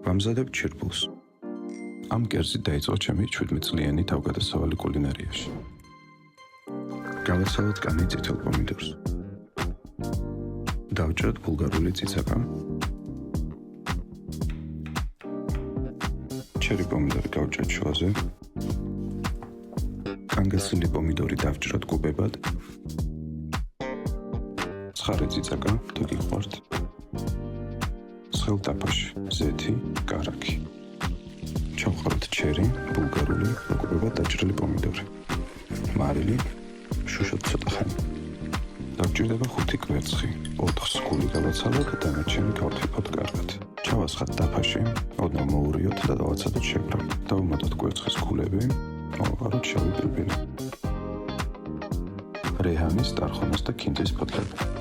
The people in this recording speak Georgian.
ვამზადებ ჩირბულს. ამ კერძით დაიწყო ჩემი 17 წლიანი თავგადასავალი კულინარიაში. გავაცალოთ კანი წითელ პომიდორს. დავჭრათ ბულგარული ციცაკა. ჩერი პომიდორი გავჭრათ შუაზე. კანგასილი პომიდორი დავჭრათ კუბებად. ცხარე ციცაკა, თუ გიყვართ. ცხელ ტაფაში ზეთი, კარაქი. ჩავხაროთ ჩერი, ბულგარული, კუბებად დაჭრილი პომიდორი. მარილი, შუშოთ ცოტა ხანი. დავჭირდება 5 კვერცხი, 4 სკული გავაცალოთ, დანარჩენი გავთიფოთ კარგად. ჩავასხათ ტაფაში, ოდნავ მოურიოთ და დავაცადოთ შებრა. დავუმატოთ კვერცხის სკულები, მოვაყაროთ შავი პილპილი. რეჰანის, ტარხონის და ქინძის ფოთლები.